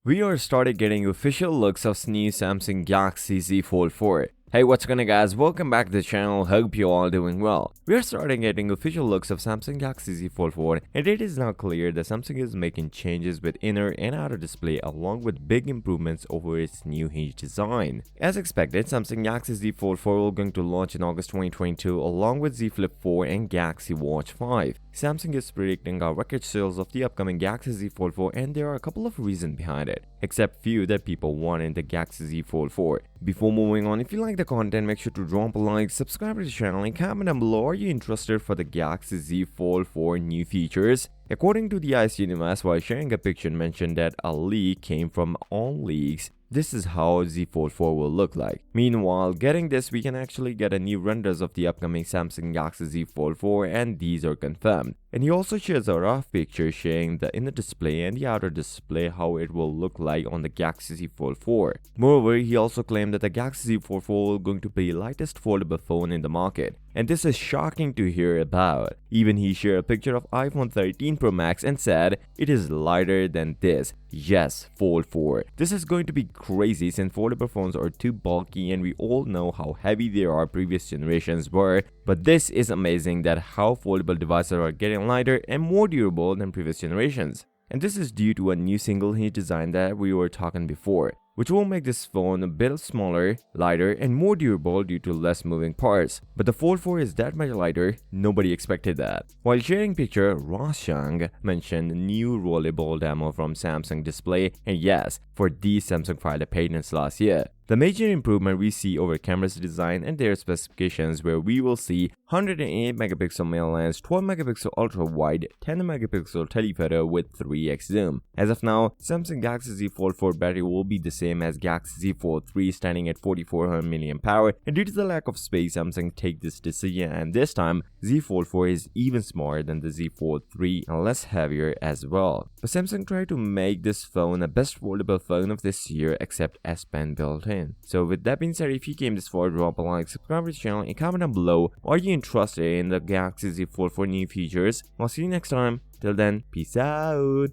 We are started getting official looks of new Samsung Galaxy Z Fold 4. Hey, what's going on guys, welcome back to the channel, hope you all doing well. We are starting getting official looks of Samsung Galaxy Z Fold 4 and it is now clear that Samsung is making changes with inner and outer display along with big improvements over its new Hinge design. As expected, Samsung Galaxy Z Fold 4 will going to launch in August 2022 along with Z Flip 4 and Galaxy Watch 5. Samsung is predicting a record sales of the upcoming Galaxy Z Fold 4 and there are a couple of reasons behind it, except few that people want in the Galaxy Z Fold 4. Before moving on, if you like the content, make sure to drop a like, subscribe to the channel and comment down below are you interested for the Galaxy Z Fold 4 new features. According to the IC Universe, while sharing a picture mentioned that a leak came from On Leaks, this is how Z Fold 4 will look like. Meanwhile, getting this, we can actually get a new renders of the upcoming Samsung Galaxy Z Fold 4 and these are confirmed. And he also shares a rough picture showing the inner display and the outer display how it will look like on the Galaxy Z Fold 4. Moreover, he also claimed that the Galaxy Z Fold 4 will going to be the lightest foldable phone in the market. And this is shocking to hear about. Even he shared a picture of iPhone 13 Pro Max and said, it is lighter than this. Yes, Fold 4. This is going to be crazy since foldable phones are too bulky and we all know how heavy they are previous generations were. But this is amazing that how foldable devices are getting lighter and more durable than previous generations. And this is due to a new single Hinge design that we were talking before, which will make this phone a bit smaller, lighter, and more durable due to less moving parts. But the Fold 4 is that much lighter, nobody expected that. While sharing picture, Ross Young mentioned new rollable demo from Samsung Display, and yes, for these Samsung filed a patent last year. The major improvement we see over camera's design and their specifications where we will see 108 megapixel main lens, 12 megapixel ultra wide, 10 megapixel telephoto with 3x zoom. As of now, Samsung Galaxy Z Fold 4 battery will be the same as Galaxy Z Fold 3 standing at 4400 mAh, and due to the lack of space, Samsung take this decision and this time Z Fold 4 is even smaller than the Z Fold 3 and less heavier as well. But Samsung tried to make this phone the best foldable phone of this year except S Pen built in. So with that being said, if you came this far, drop a like, subscribe to the channel and comment down below are you interested in the Galaxy Z Fold 4 new features. I'll see you next time. Till then, peace out.